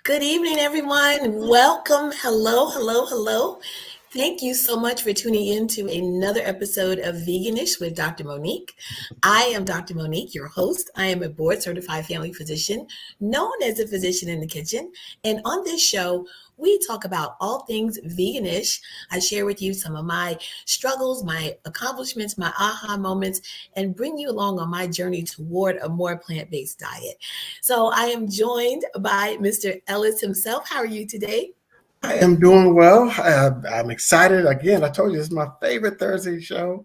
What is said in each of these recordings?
Good evening, everyone. Welcome. Hello, hello, hello. Thank you so much for tuning in to another episode of Vegan-ize with Dr. Monique. I am Dr. Monique, your host. I am a board certified family physician, known as a physician in the kitchen. And on this show, we talk about all things veganish. I share with you some of my struggles, my accomplishments, my aha moments, and bring you along on my journey toward a more plant-based diet. So I am joined by Mr. Ellis himself. How are you today? I am doing well. I'm excited. Again, I told you this is my favorite Thursday show.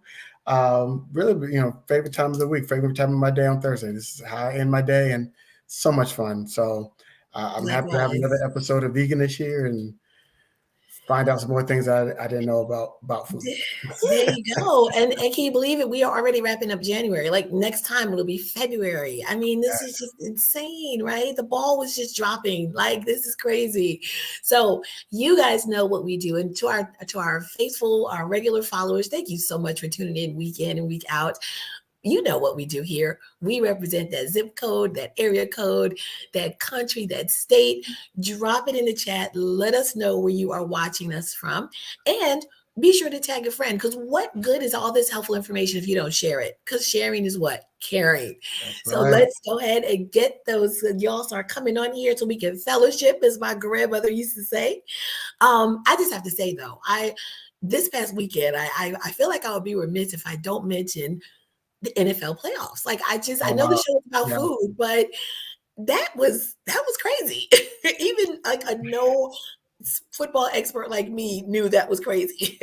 Really, favorite time of the week, favorite time of my day on Thursday. This is how I end my day, and so much fun. So I'm happy to have another Likewise. episode of Vegan this year and find out some more things I didn't know about food. There you go. And can you believe it? We are already wrapping up January. Like next time it'll be February. I mean, this is Yes. just insane, right? The ball was just dropping. Like this is crazy. So you guys know what we do. And to our faithful, our regular followers, thank you so much for tuning in week in and week out. You know what we do here. We represent that zip code, that area code, that country, that state. Drop it in the chat. Let us know where you are watching us from. And be sure to tag a friend, because what good is all this helpful information if you don't share it? Because sharing is what? Caring. That's So right. let's go ahead and get those. Y'all start coming on here so we can fellowship, as my grandmother used to say. I just have to say though, this past weekend, I feel like I would be remiss if I don't mention the NFL playoffs. Like I Oh know the wow. show is about Yeah. food, but that was crazy. Even like a no football expert like me knew that was crazy.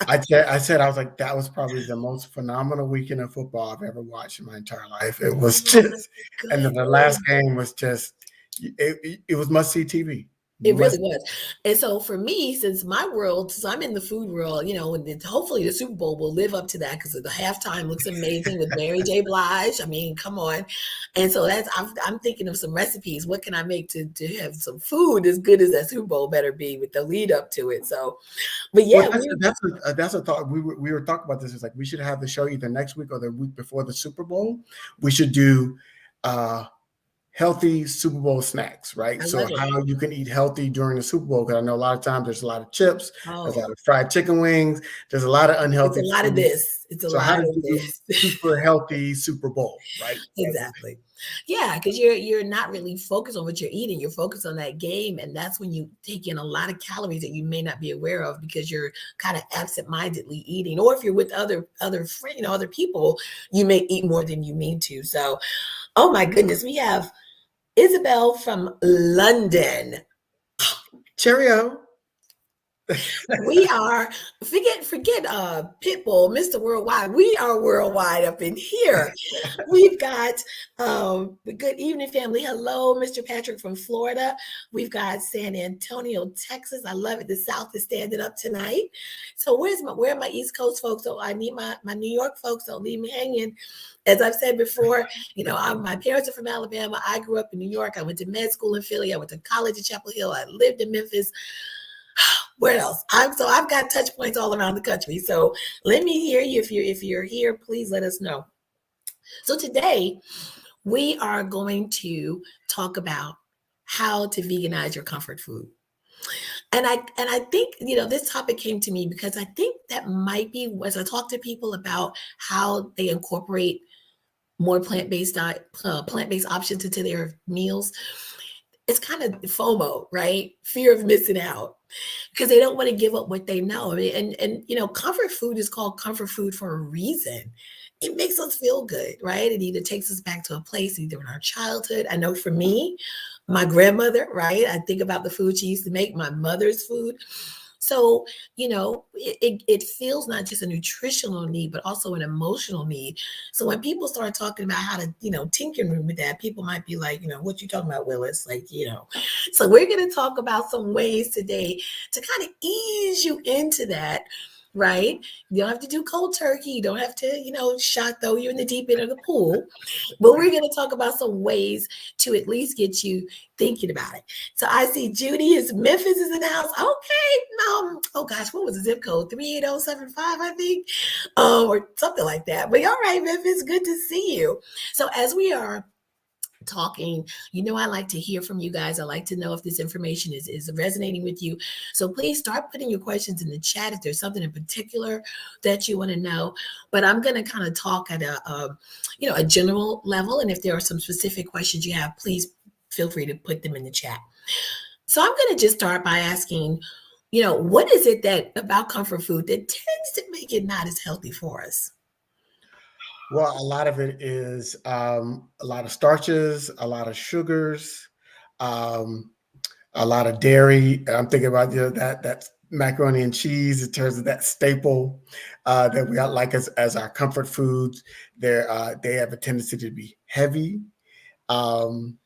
I said I was like that was probably the most phenomenal weekend of football I've ever watched in my entire life. It was Oh my just, and then the last goodness. game was just it was must see TV. It really Must. was. And so for me, since my world, since I'm in the food world, and then hopefully the Super Bowl will live up to that because the halftime looks amazing with Mary J. Blige. I mean, come on. And so I'm thinking of some recipes. What can I make to have some food as good as that Super Bowl better be with the lead up to it? So, but Well, yeah, that's a thought. We were talking about this. It's like we should have the show either next week or the week before the Super Bowl. We should do uh, healthy Super Bowl snacks, right? I So love it. how you can eat healthy during the Super Bowl? Because I know a lot of times there's a lot of chips, there's a lot Oh, of fried chicken wings, there's a lot of it's a unhealthy lot of food. this. It's a So how lot to of do this. super healthy Super Bowl, right? Exactly. Yeah, because you're not really focused on what you're eating. You're focused on that game, and that's when you take in a lot of calories that you may not be aware of because you're kind of absent-mindedly eating. Or if you're with other friends, other people, you may eat more than you mean to. So, oh my goodness, we have Isabel from London. Cheerio. We are forget Pitbull, Mr. Worldwide. We are worldwide up in here. We've got the good evening family. Hello, Mr. Patrick from Florida. We've got San Antonio, Texas. I love it. The South is standing up tonight. So where are my East Coast folks? So I need my New York folks. Don't leave me hanging. As I've said before, my parents are from Alabama. I grew up in New York. I went to med school in Philly. I went to college in Chapel Hill. I lived in Memphis. Where else? I've got touch points all around the country. So let me hear you. If you're here, please let us know. So today we are going to talk about how to veganize your comfort food. And I think this topic came to me because I think that might be, as I talk to people about how they incorporate more plant-based options into their meals, it's kind of FOMO, right? Fear of missing out, because they don't want to give up what they know. I mean, and comfort food is called comfort food for a reason. It makes us feel good, right? It either takes us back to a place either in our childhood. I know for me, my grandmother, right? I think about the food she used to make, my mother's food. So, it feels not just a nutritional need, but also an emotional need. So when people start talking about how to, tinker with that, people might be like, what you talking about, Willis? So we're going to talk about some ways today to kind of ease you into that, right? You don't have to do cold turkey. You don't have to, shot throw you in the deep end of the pool. But we're going to talk about some ways to at least get you thinking about it. So I see Judy is Memphis is in the house. Okay. Oh gosh, what was the zip code? 38075, I think. Or something like that. But all right, Memphis, good to see you. So as we are talking. I like to hear from you guys. I like to know if this information is resonating with you. So please start putting your questions in the chat if there's something in particular that you want to know. But I'm going to kind of talk at a general level. And if there are some specific questions you have, please feel free to put them in the chat. So I'm going to just start by asking, what is it that about comfort food that tends to make it not as healthy for us? Well, a lot of it is a lot of starches, a lot of sugars, um, a lot of dairy. I'm thinking about that macaroni and cheese in terms of that staple that we like as our comfort foods. They have a tendency to be heavy. Um,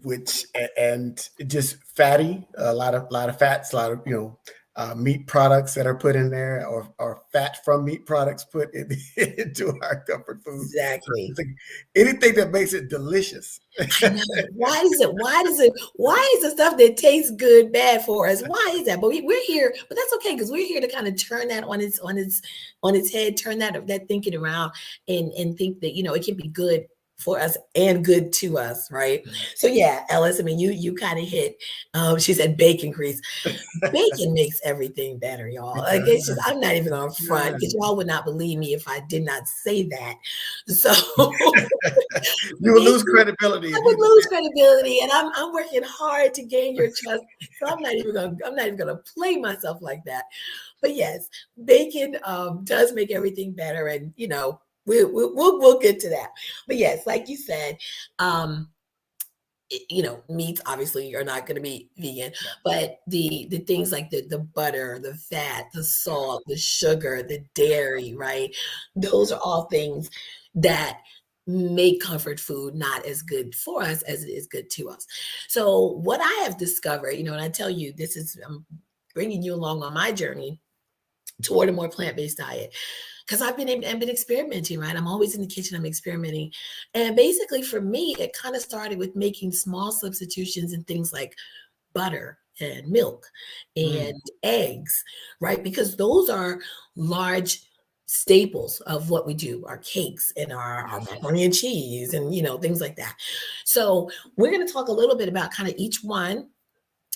which and just fatty, a lot of fats, a lot of meat products that are put in there, or fat from meat products put into our comfort food. Exactly. Anything that makes it delicious. I know. Why is the stuff that tastes good bad for us? Why is that? But we're here, but that's okay, because we're here to kind of turn that on its head, turn that thinking around, and think that it can be good for us and good to us, right? So yeah, Ellis, I mean, you kind of hit. She said bacon grease. Bacon makes everything better, y'all. Like, it's just, I'm not even on front, because y'all would not believe me if I did not say that. So you would lose credibility. I would lose credibility, and I'm working hard to gain your trust. So I'm not even gonna play myself like that. But yes, bacon does make everything better, and we'll get to that. But yes, like you said, meats obviously are not going to be vegan, but the things like the butter, the fat, the salt, the sugar, the dairy, right? Those are all things that make comfort food not as good for us as it is good to us. So what I have discovered, and I tell you, I'm bringing you along on my journey toward a more plant-based diet, because I've been experimenting, right? I'm always in the kitchen, I'm experimenting. And basically for me, it kind of started with making small substitutions in things like butter and milk and eggs, right? Because those are large staples of what we do, our cakes and our macaroni and cheese and, things like that. So we're going to talk a little bit about kind of each one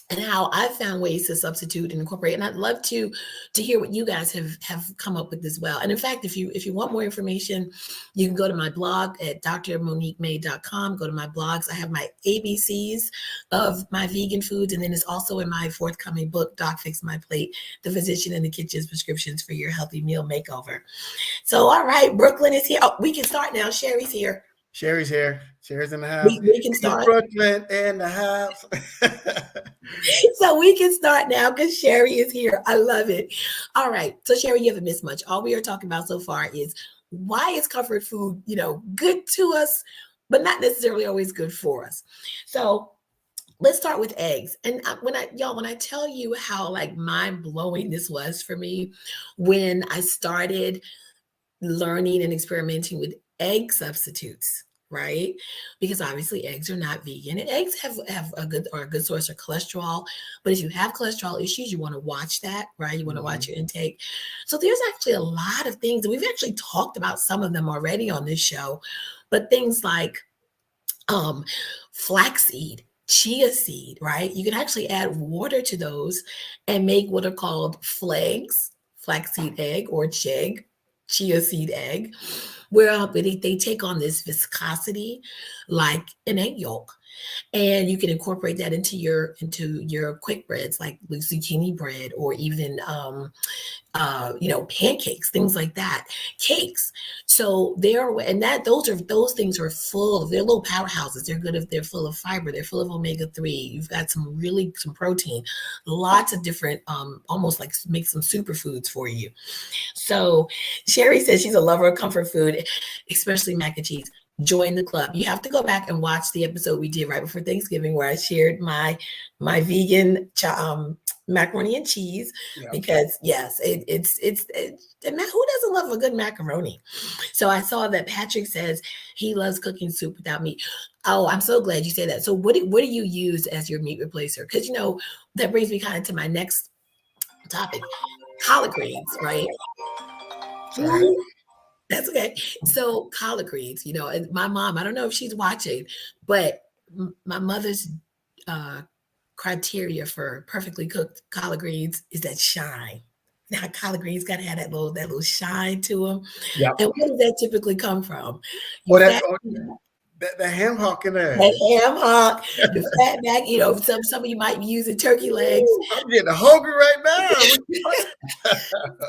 and how I've found ways to substitute and incorporate. And I'd love to hear what you guys have come up with as well. And in fact, if you want more information, you can go to my blog at drmoniquemay.com. Go to my blogs. I have my ABCs of my vegan foods, and then it's also in my forthcoming book, Doc Fix My Plate: The Physician in the Kitchen's Prescriptions for Your Healthy Meal Makeover. So, all right, Brooklyn is here. Oh, we can start now. Sherry's here. Sherry's here. Sherry's in the house. We can start. Brooklyn in the house. So we can start now because Sherry is here. I love it. All right. So Sherry, you haven't missed much. All we are talking about so far is why is comfort food, good to us, but not necessarily always good for us. So let's start with eggs. And when I tell you how like mind blowing this was for me when I started learning and experimenting with egg substitutes, right? Because obviously eggs are not vegan, and eggs have a good source of cholesterol. But if you have cholesterol issues, you want to watch that, right? You want to watch your intake. So there's actually a lot of things, and we've actually talked about some of them already on this show, but things like flaxseed, chia seed, right? You can actually add water to those and make what are called flags, flaxseed egg, or cheg, chia seed egg, where they take on this viscosity like an egg yolk. And you can incorporate that into your quick breads like zucchini bread, or even pancakes, things like that, cakes. So those things are full of, they're little powerhouses. They're good if they're full of fiber, they're full of omega-3. You've got some protein, lots of different, almost like make some superfoods for you. So Sherry says she's a lover of comfort food, especially mac and cheese. Join the club. You have to go back and watch the episode we did right before Thanksgiving where I shared my vegan macaroni and cheese, because yes, it's who doesn't love a good macaroni? So I saw that Patrick says he loves cooking soup without meat. Oh, I'm so glad you say that. So what do you use as your meat replacer? Because that brings me kind of to my next topic, collard greens, right? That's okay. So collard greens, and my mom, I don't know if she's watching, but my mother's uh, criteria for perfectly cooked collard greens is that shine. Now collard greens got to have that little shine to them. Yeah. And where does that typically come from? You Or that, fat or that ham hock in there. that ham hock, the fat back. Some of you might be using turkey legs. Ooh, I'm getting hungry right now. What you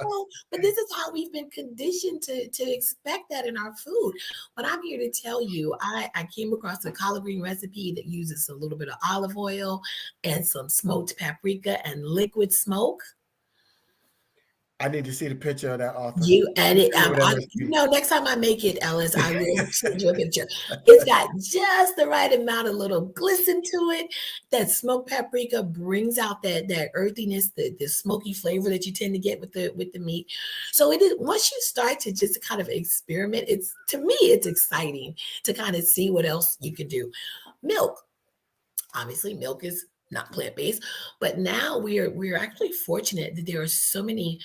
So, but this is how we've been conditioned to expect that in our food. But I'm here to tell you, I came across a collard green recipe that uses a little bit of olive oil and some smoked paprika and liquid smoke. I need to see the picture of that author. You and it, Send me that recipe. next time I make it, Ellis, I will send you a picture. It's got just the right amount of little glisten to it. That smoked paprika brings out that earthiness, the smoky flavor that you tend to get with the meat. So it is, once you start to just kind of experiment, to me, it's exciting to kind of see what else you can do. Milk, obviously, milk is not plant-based, but now we're actually fortunate that there are so many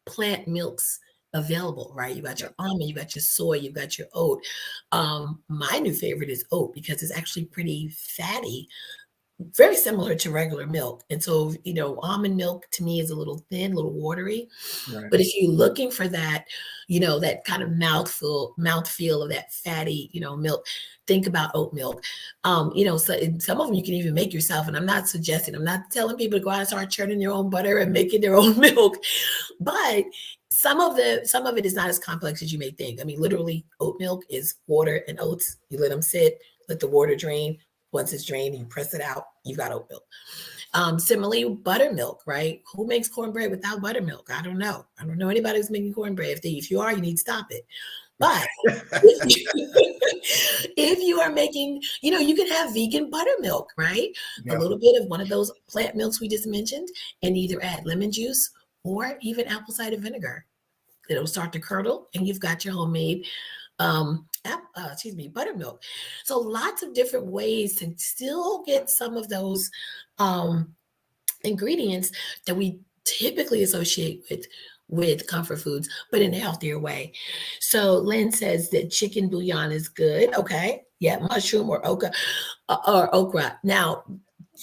plant milks available, right? You got Yeah. your almond, you got your soy, you got your oat. My new favorite is oat because it's actually pretty fatty, very similar to regular milk. And so, almond milk to me is a little thin, a little watery. Right. But if you're looking for that, that kind of mouthfeel of that fatty, milk, think about oat milk. So some of them you can even make yourself. And I'm not telling people to go out and start churning their own butter and making their own milk. But some of it is not as complex as you may think. I mean, literally, oat milk is water and oats. You let them sit, let the water drain. Once it's drained, you press it out, you've got oat milk. Similarly, buttermilk, right? Who makes cornbread without buttermilk? I don't know. I don't know anybody who's making cornbread. If you are, you need to stop it. But if you are making, you can have vegan buttermilk, right? A Yeah. little bit of one of those plant milks we just mentioned, and either add lemon juice or even apple cider vinegar. It'll start to curdle, and you've got your homemade buttermilk. So lots of different ways to still get some of those ingredients that we typically associate with comfort foods, but in a healthier way. So Lynn says that chicken bouillon is good. Okay. Yeah, mushroom or okra. Now,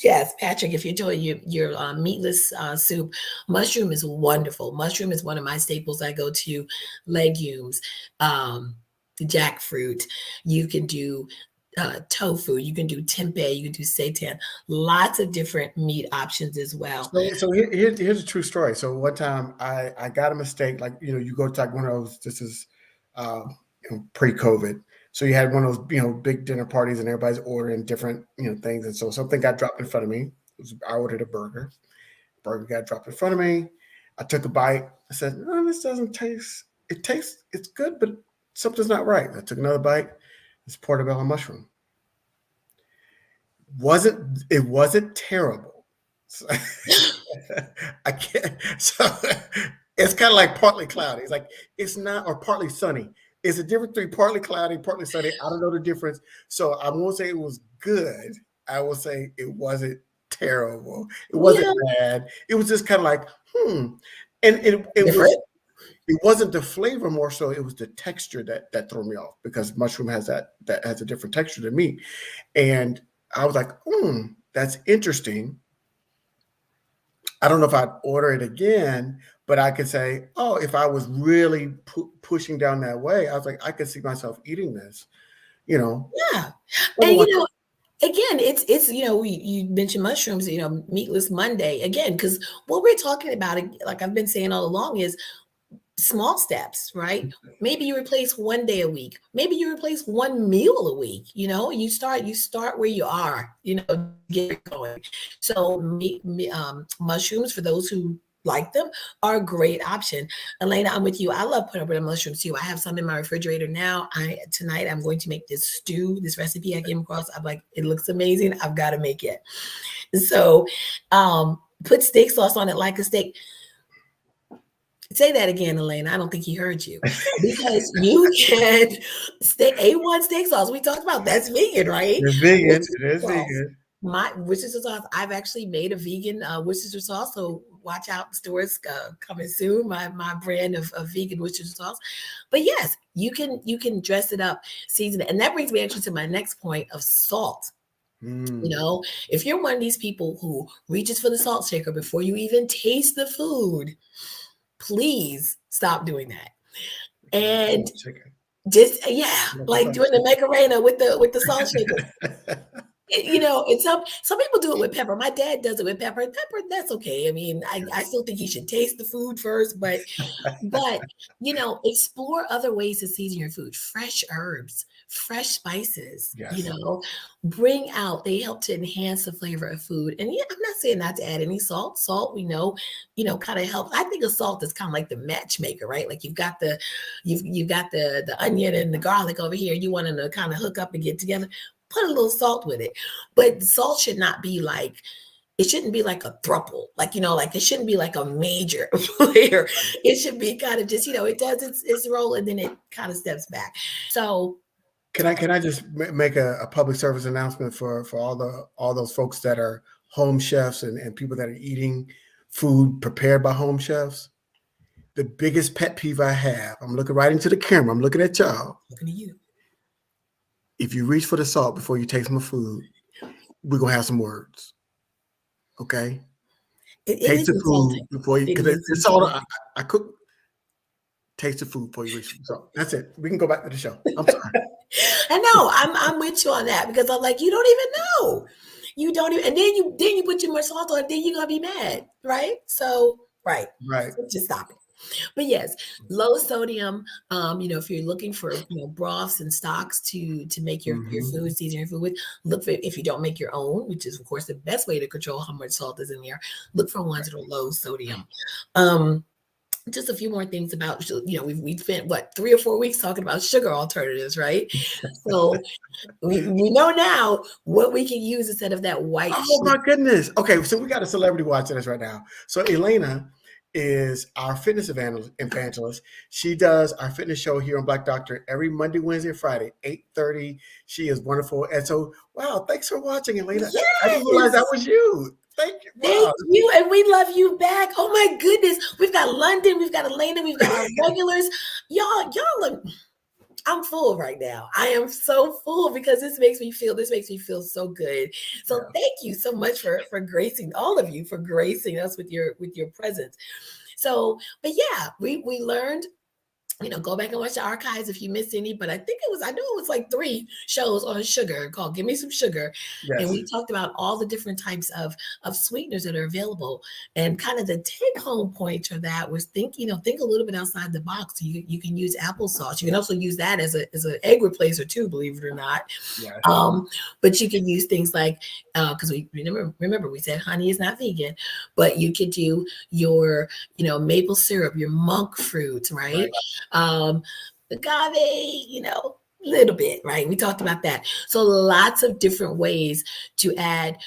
yes, Patrick, if you're doing your meatless soup, mushroom is wonderful. Mushroom is one of my staples. I go to legumes, jackfruit. You can do tofu. You can do tempeh. You can do seitan. Lots of different meat options as well. So here's a true story. So one time I got a mistake. Like, you go to like one of those, this is pre-COVID. So you had one of those, big dinner parties and everybody's ordering different, things. And so something got dropped in front of me. I ordered a burger. Burger got dropped in front of me. I took a bite. I said, no, this doesn't taste, it's good, but something's not right. I took another bite. It's portobello mushroom. It wasn't terrible. So, I can't. So it's kind of like partly cloudy. It's like it's not, or partly sunny. It's a difference between partly cloudy, partly sunny. I don't know the difference. So I won't say it was good. I will say it wasn't terrible. It wasn't bad. It was just kind of like, And it wasn't the flavor more so. It was the texture that threw me off, because mushroom has that has a different texture than meat. And I was like, that's interesting. I don't know if I'd order it again, but I could say, if I was really pushing down that way, I was like, I could see myself eating this, Yeah. And, again, it's you mentioned mushrooms, meatless Monday, again, because what we're talking about, like I've been saying all along, is small steps, right? Maybe you replace one day a week. Maybe you replace one meal a week. You start where you are, get it going. So mushrooms, for those who like them, are a great option. Elena, I'm with you. I love putting mushrooms too. I have some in my refrigerator now. Tonight I'm going to make this stew, this recipe I came across. I'm like, it looks amazing. I've got to make it. So put steak sauce on it like a steak. Say that again, Elaine. I don't think he heard you. Because you can A1 steak sauce. We talked about that's vegan, right? It's vegan. It is vegan. My Worcestershire sauce. I've actually made a vegan Worcestershire sauce. So watch out, stores coming soon. My brand of vegan Worcestershire sauce. But yes, you can dress it up, season it, and that brings me actually to my next point of salt. You know, if you're one of these people who reaches for the salt shaker before you even taste the food, please stop doing that. And just like doing the Macarena with the salt shaker. You know, and some people do it with pepper. My dad does it with pepper. Pepper, that's okay. I mean, I still think you should taste the food first, but you know, explore other ways to season your food. Fresh herbs, fresh spices, you know, they help to enhance the flavor of food. And yeah, I'm not saying not to add any salt. Salt, we know, you know, kind of helps. I think of salt as kind of like the matchmaker, right? Like you've got the onion and the garlic over here. You want them to kind of hook up and get together. Put a little salt with it. But salt should not be like, it shouldn't be like a thruple, like, you know, like it shouldn't be like a major player. It should be kind of just, you know, it does its role and then it kind of steps back. So can I just make a public service announcement for all those folks that are home chefs and people that are eating food prepared by home chefs? The biggest pet peeve I have, I'm looking right into the camera, I'm looking at y'all. Looking at you. If you reach for the salt before you taste my food, we're gonna have some words. Okay? Taste the food before you, because it's salt. I cook. Taste the food before you reach for the salt. That's it. We can go back to the show. I'm sorry. I know. I'm with you on that because I'm like, you don't even know. You don't even, and then you put too much salt on it, then you're gonna be mad, right? So right. So just stop it. But yes, low sodium. You know, if you're looking for, you know, broths and stocks to make your food, season your food with, look for, if you don't make your own, which is of course the best way to control how much salt is in there, look for ones that are low sodium. Just a few more things about, you know, we've spent what 3 or 4 weeks talking about sugar alternatives, right? So we know now what we can use instead of that white. Oh my goodness. Okay, so we got a celebrity watching us right now. So Elena is our fitness evangelist. She does our fitness show here on Black Doctor every Monday, Wednesday, and Friday, 8:30. She is wonderful. And so, wow, thanks for watching, Elena. Yes. I didn't realize that was you. Thank you. Thank you. And we love you back. Oh my goodness. We've got London, we've got Elena, we've got our regulars. Y'all look, I'm full right now. I am so full because this makes me feel so good. So thank you so much for gracing, all of you for gracing us with your presence. So, but yeah, we learned, you know, go back and watch the archives if you missed any, but I know it was like 3 shows on sugar called Give Me Some Sugar. Yes. And we talked about all the different types of sweeteners that are available. And kind of the take home point for that was think a little bit outside the box. You can use applesauce. You can also use that as an egg replacer too, believe it or not. Yes. But you can use things like, because we remember we said honey is not vegan, but you could do your, you know, maple syrup, your monk fruit, right? Agave, you know, little bit, right? We talked about that. So lots of different ways to add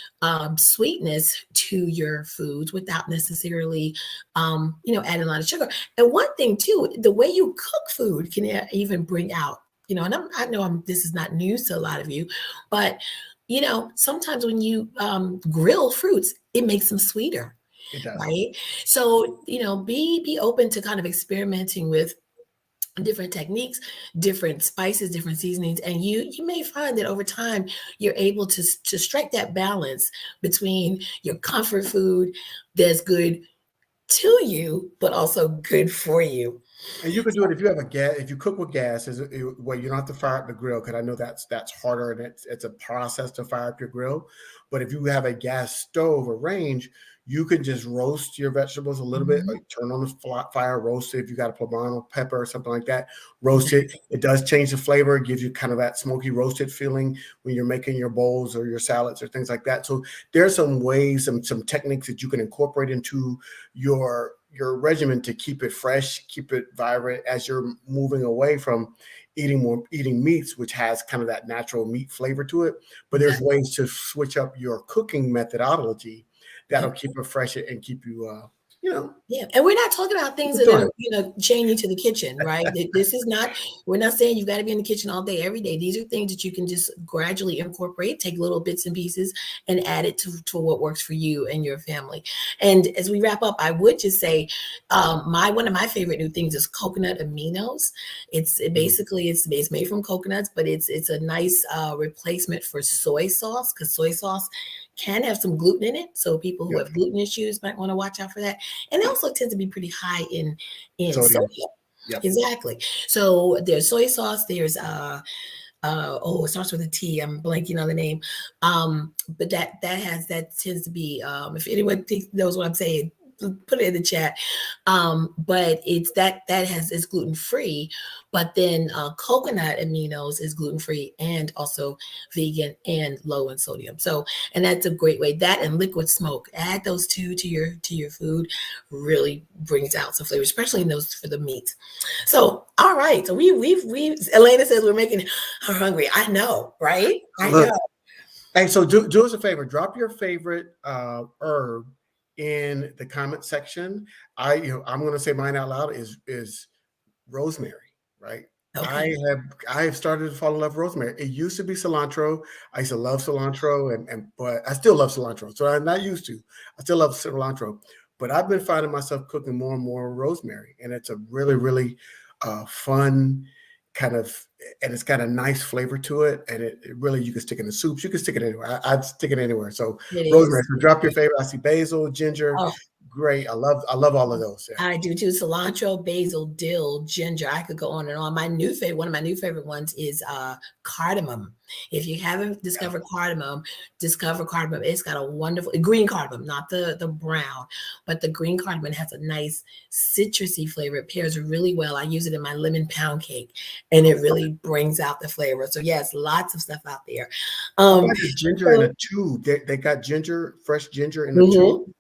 sweetness to your foods without necessarily, you know, adding a lot of sugar. And one thing too, the way you cook food can even bring out, you know, and I know this is not news to a lot of you, but you know, sometimes when you grill fruits, it makes them sweeter, right? So, you know, be open to kind of experimenting with different techniques, different spices, different seasonings, and you may find that over time you're able to strike that balance between your comfort food that's good to you, but also good for you. And you can do it if you have a gas. If you cook with gas, where you don't have to fire up the grill, because I know that's harder and it's a process to fire up your grill. But if you have a gas stove or range, you can just roast your vegetables a little bit. Like turn on the fire, roast it. If you got a poblano pepper or something like that, roast it. It does change the flavor. It gives you kind of that smoky roasted feeling when you're making your bowls or your salads or things like that. So there's some ways, some techniques that you can incorporate into your regimen to keep it fresh, keep it vibrant as you're moving away from eating meats, which has kind of that natural meat flavor to it. But there's ways to switch up your cooking methodology that'll keep it fresh and keep you you know. Yeah, and we're not talking about things that are, chain you to the kitchen, right? This is not, we're not saying you got to be in the kitchen all day, every day. These are things that you can just gradually incorporate, take little bits and pieces and add it to what works for you and your family. And as we wrap up, I would just say, one of my favorite new things is coconut aminos. It's made from coconuts, but it's a nice replacement for soy sauce, because soy sauce can have some gluten in it. So people who have gluten issues might want to watch out for that. And they also tend to be pretty high in sodium. Yep. Exactly. So there's soy sauce. There's it starts with a T. I'm blanking on the name. But that tends to be if anyone knows what I'm saying, put it in the chat. But it's gluten free, but then coconut aminos is gluten free and also vegan and low in sodium. So, and that's a great way. That and liquid smoke, add those two to your food, really brings out some flavor, especially in those for the meat. So, all right. So we've Elena says we're making her hungry. I know, right? I know. Hey, so do us a favor. Drop your favorite herb in the comment section. I'm going to say mine out loud is rosemary, right? Okay. I have started to fall in love with rosemary. It used to be cilantro. I used to love cilantro, but I still love cilantro. So I'm not used to. I still love cilantro, but I've been finding myself cooking more and more rosemary, and it's a really, really fun kind of, and it's got a nice flavor to it, and it really, you can stick it in soups, you can stick it anywhere. I'd stick it anywhere. So rosemary, so drop your favorite. I see basil, ginger. Great. I love all of those. Yeah. I do too. Cilantro, basil, dill, ginger. I could go on and on. One of my new favorite ones is cardamom. If you haven't discovered cardamom, discover cardamom. It's got a wonderful green cardamom, not the brown, but the green cardamom has a nice citrusy flavor. It pairs really well. I use it in my lemon pound cake, and it really brings out the flavor. So yes, lots of stuff out there. I like the ginger in a tube. They got fresh ginger in a tube.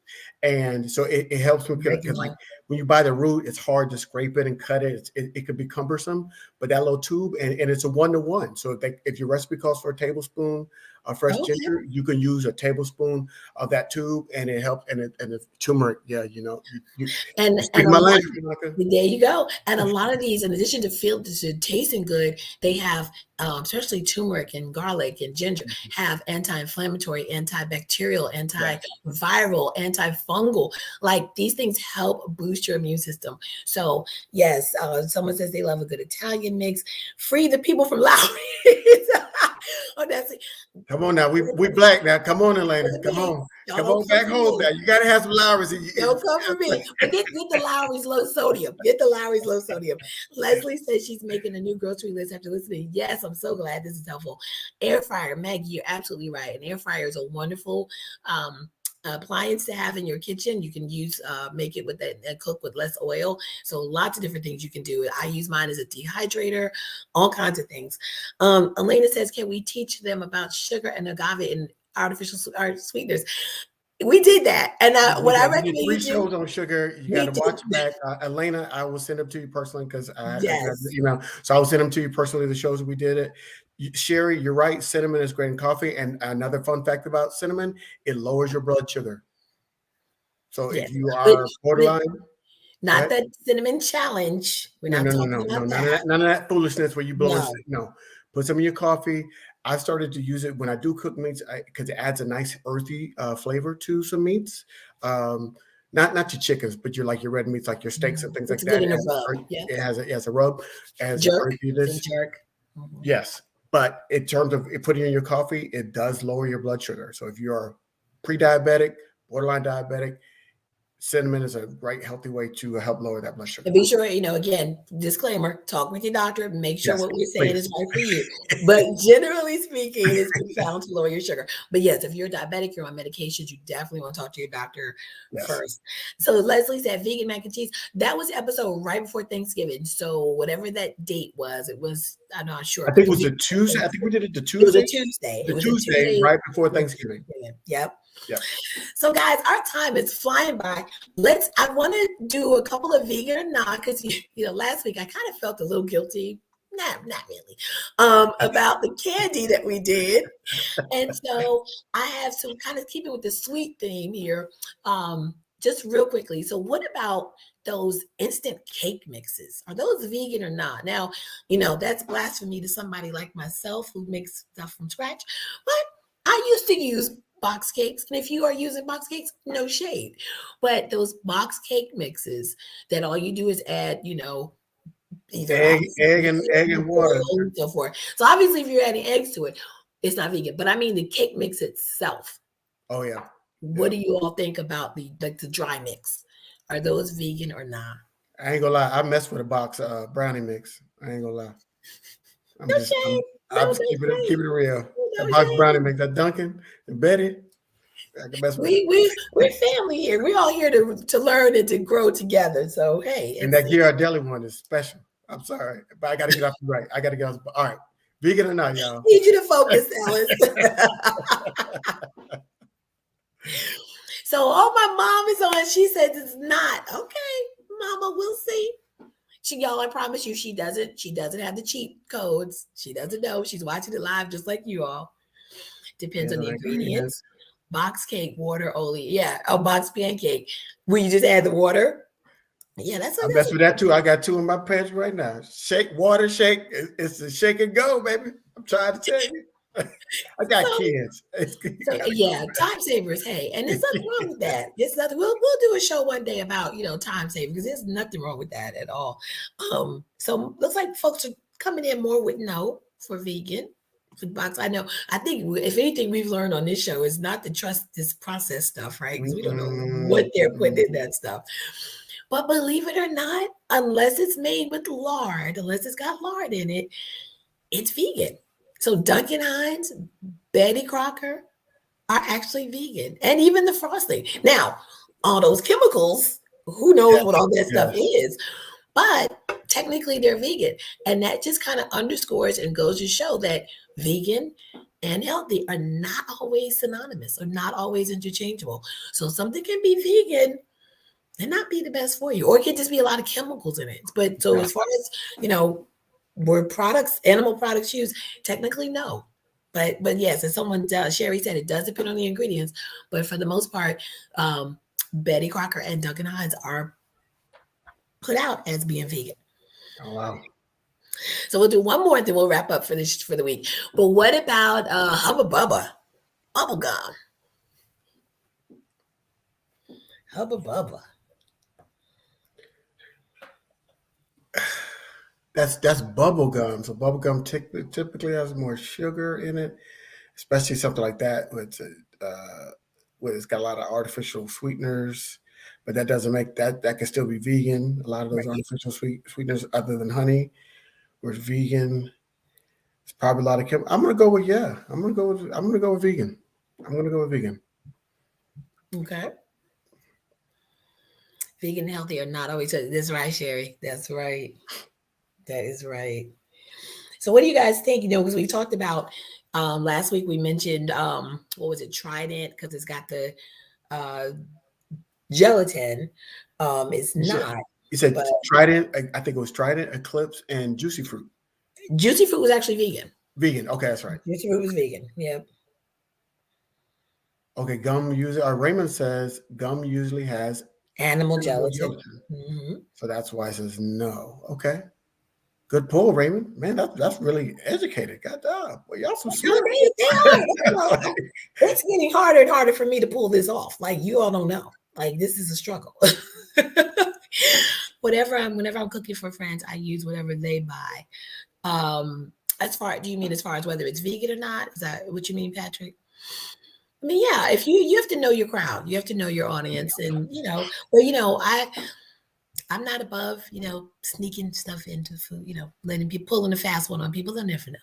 And so it helps with, because like when you buy the root, it's hard to scrape it and cut it. It could be cumbersome, but that little tube, and it's a 1-to-1. So if your recepe calls for a tablespoon of fresh ginger, you can use a tablespoon of that tube, and it helps. And the turmeric, and there you go. And a lot of these, in addition to tasting good, they have especially turmeric and garlic and ginger have anti-inflammatory, antibacterial, antiviral, antifungal. Like these things help boost your immune system. So yes, someone says they love a good Italian mix. Free the people from Lowry. Come on now, we black now. Come on, Elena. Come on back home now. You got to have some Lowry's. Don't come for me. But get the Lowry's low sodium. Get the Lowry's low sodium. Leslie says she's making a new grocery list after listening. Yes, I'm so glad this is helpful. Air fryer, Maggie, you're absolutely right. An air fryer is a wonderful appliance to have in your kitchen. You can make it with and cook with less oil. So lots of different things you can do. I use mine as a dehydrator, all kinds of things. Elena says, can we teach them about sugar and agave and artificial sweeteners? We did that, and what I recommend you do. 3 shows on sugar. You got to watch back. Elena, I will send them to you personally because I have your email. So I will send them to you personally. The shows that we did it. Sherry, you're right. Cinnamon is great in coffee. And another fun fact about cinnamon, it lowers your blood sugar. So if you are borderline, not that cinnamon challenge. We're not talking about that. None of that foolishness where you blow. No, put some in your coffee. I started to use it when I do cook meats because it adds a nice earthy flavor to some meats. Not to chickens, but your red meats, like your steaks and things like that. It has a rub. As jerk. Yes. But in terms of putting in your coffee, it does lower your blood sugar. So if you are pre-diabetic, borderline diabetic, cinnamon is a great healthy way to help lower that blood sugar. And be sure, again, disclaimer, talk with your doctor, make sure what we're saying is right for you. But generally speaking, it's been found to lower your sugar. But yes, if you're diabetic, you're on medications, you definitely want to talk to your doctor first. So Leslie said vegan mac and cheese. That was the episode right before Thanksgiving. So whatever that date was, I'm not sure. I think it was a Tuesday. I think we did it the Tuesday. It was a Tuesday right before Thanksgiving. Yep. So guys, our time is flying by. I want to do a couple of vegan or not, because last week I kind of felt a little guilty. Not really. About the candy that we did. And so I have some kind of keeping with the sweet theme here. just real quickly. So what about those instant cake mixes? Are those vegan or not? Now, that's blasphemy to somebody like myself who makes stuff from scratch. But I used to use box cakes. And if you are using box cakes, no shade. But those box cake mixes that all you do is add, either egg and water. and so forth. So obviously, if you're adding eggs to it, it's not vegan. But I mean the cake mix itself. Oh yeah. What do you all think about the dry mix? Are those vegan or not? I ain't gonna lie. I mess with a box brownie mix. I ain't gonna lie. I'm No just shade. I'm No, just keep it real. no That box shade. brownie mix, that Dunkin' and Betty. I can mess with it. We're family here. We're all here to learn and to grow together. So hey, And that Ghirardelli one is special. I'm sorry, but I got to get off the right. I got to get off. All right, vegan or not, y'all. Need you to focus, Alice. So, my mom is on. She says it's not okay, Mama. We'll see. Y'all, I promise you, she doesn't have the cheat codes. She doesn't know. She's watching it live, just like you all. Depends on the ingredients. Box cake, water, only. Yeah, a box pancake. Will you just add the water? Yeah, that's. I mess with that too. I got 2 in my pantry right now. Shake, water, shake. It's a shake and go, baby. I'm trying to tell you. I got kids. Yeah, time savers. Hey, and there's nothing wrong with that. There's nothing. We'll do a show one day about time saving, because there's nothing wrong with that at all. So looks like folks are coming in more with no for vegan food box. I know. I think if anything we've learned on this show is not to trust this processed stuff, right? Because we don't know what they're putting in that stuff. But believe it or not, unless it's made with lard, unless it's got lard in it, it's vegan. So Duncan Hines, Betty Crocker are actually vegan, and even the frosting. Now, all those chemicals, who knows what all that stuff is, but technically they're vegan. And that just kind of underscores and goes to show that vegan and healthy are not always synonymous or not always interchangeable. So something can be vegan and not be the best for you, or it could just be a lot of chemicals in it. But so as far as, were animal products used? Technically, no. But yes, as someone Sherry said, it does depend on the ingredients. But for the most part, Betty Crocker and Duncan Hines are put out as being vegan. Oh wow! So we'll do one more, and then we'll wrap up for the week. But what about Hubba Bubba bubble gum? Hubba Bubba. That's bubble gum. So bubble gum typically has more sugar in it, especially something like that where it's got a lot of artificial sweeteners. But that doesn't make that can still be vegan. A lot of those artificial sweeteners, other than honey, were vegan. It's probably a lot of chemicals. I'm gonna go with vegan. I'm gonna go with vegan. Okay. Vegan and healthy are not always. That's right, Sherry. That's right. That is right. So what do you guys think? Because we talked about last week, we mentioned what was it, Trident, because it's got the gelatin. It's not. You said Trident. I think it was Trident, Eclipse, and Juicy Fruit. Juicy Fruit was actually vegan. Vegan. Okay, that's right. Juicy Fruit was vegan. Yep. Okay, gum usually. Raymond says gum usually has animal gelatin. Mm-hmm. So that's why it says no. Okay. Good pull, Raymond. Man, that's really educated. God damn. Well, y'all some smart. It's getting harder and harder for me to pull this off. Like, you all don't know. Like, this is a struggle. Whenever I'm cooking for friends, I use whatever they buy. Do you mean as far as whether it's vegan or not? Is that what you mean, Patrick? I mean, yeah, if you have to know your crowd, you have to know your audience, and I'm not above, sneaking stuff into food, letting people pulling a fast one on people. They'll never know.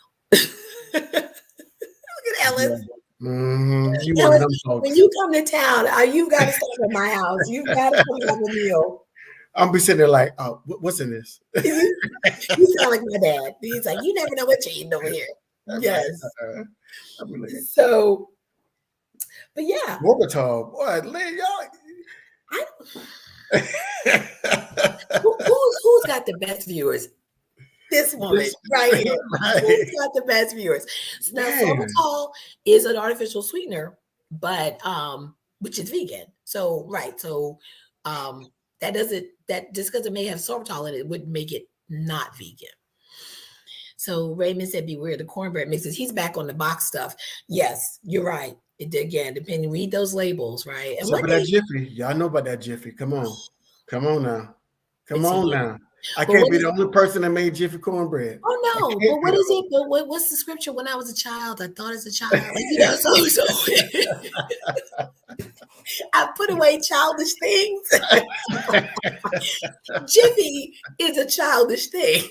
Look at Ellis. Yeah. Mm-hmm. Ellis, when you come to town, you got to stop at my house. You got to come have a meal. I'll be sitting there like, oh, what's in this? You sound like my dad. He's like, you never know what you're eating over here. Yes. So, but yeah. Morbital, boy, y'all. Who's got the best viewers? This woman right here. Right. Who's got the best viewers? Now, sorbitol is an artificial sweetener, but which is vegan. So, right. So that just because it may have sorbitol in it wouldn't make it not vegan. So Raymond said, beware of the cornbread mixes. He's back on the box stuff. Yes, you're right. Again, depending, read those labels, right? And Some one of that day, Jiffy. Y'all know about that Jiffy. Come on. Come on now. Come on now. I but can't what be is, the only person that made Jiffy cornbread. oh I no, can't but be what the is it? But what's the scripture? When I was a child, I thought as a child, like, you know, so I put away childish things. Jiffy is a childish thing.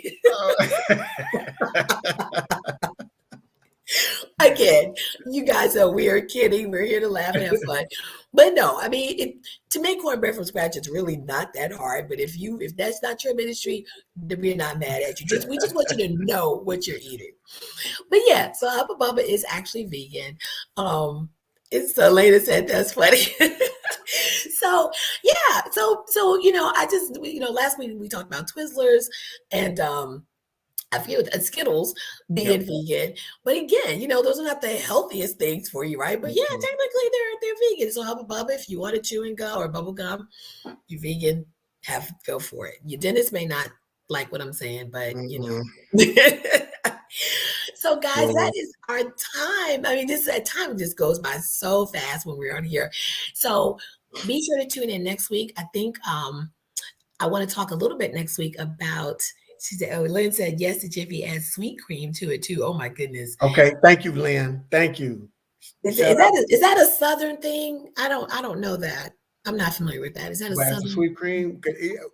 Again, you guys know we are kidding. We're here to laugh and have fun. But no, I mean, to make cornbread from scratch, it's really not that hard. But if that's not your ministry, then we're not mad at you. We just want you to know what you're eating. But yeah, so Hubba Bubba is actually vegan. It's Elena said that's funny. So yeah, so I just last week we talked about Twizzlers and I feel Skittles being vegan, but again, those are not the healthiest things for you, right? But yeah, technically they're vegan. So Hubba Bubba, if you want to chew and go or bubble gum, you're vegan, go for it. Your dentist may not like what I'm saying, but So guys, that is our time. I mean, time just goes by so fast when we're on here. So be sure to tune in next week. I think I want to talk a little bit next week about. She said, "Oh, Lynn said yes to Jiffy adds sweet cream to it too." Oh my goodness. Okay, thank you, Lynn. Thank you. Is that a Southern thing? I don't know that. I'm not familiar with that. Is that a Southern? Sweet cream?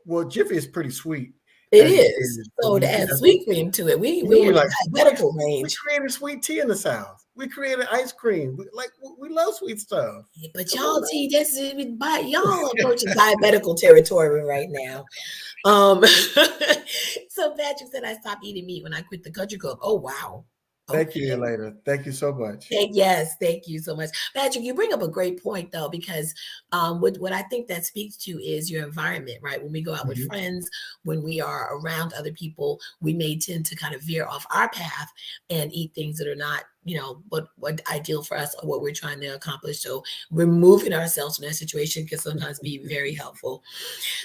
Well, Jiffy is pretty sweet. It is. So to add sweet cream to it, we in the medical range. We created sweet tea in the South. We created ice cream. We love sweet stuff. Yeah, but y'all, y'all approaching diabetical territory right now. So Patrick said I stopped eating meat when I quit the country club. Oh wow. Okay. Thank you, Elena. Thank you so much. Yes, thank you so much. Patrick, you bring up a great point though, because what I think that speaks to is your environment, right? When we go out with friends, when we are around other people, we may tend to kind of veer off our path and eat things that are not, what ideal for us or what we're trying to accomplish. So removing ourselves from that situation can sometimes be very helpful.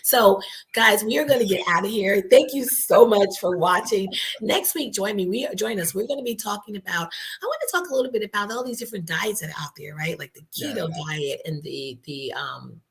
So guys, we are going to get out of here. Thank you so much for watching. Next week, join us. We're going to be talking about, I want to talk a little bit about all these different diets that are out there, right? Like the keto diet and the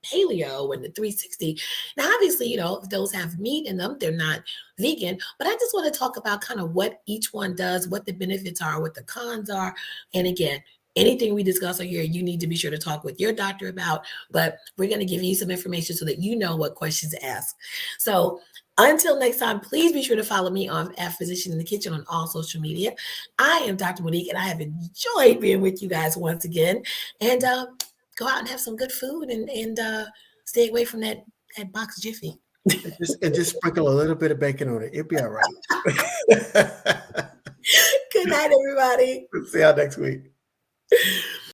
paleo and the 360. Now, obviously, those have meat in them. They're not vegan, but I just want to talk about kind of what each one does, what the benefits are, what the cons are. And again, anything we discuss on here, you need to be sure to talk with your doctor about, but we're going to give you some information so that you know what questions to ask. So until next time, please be sure to follow me on at Physician in the Kitchen on all social media. I am Dr. Monique, and I have enjoyed being with you guys once again. And go out and have some good food and stay away from that box Jiffy. Just sprinkle a little bit of bacon on it. It'll be all right. Good night, everybody. See y'all next week.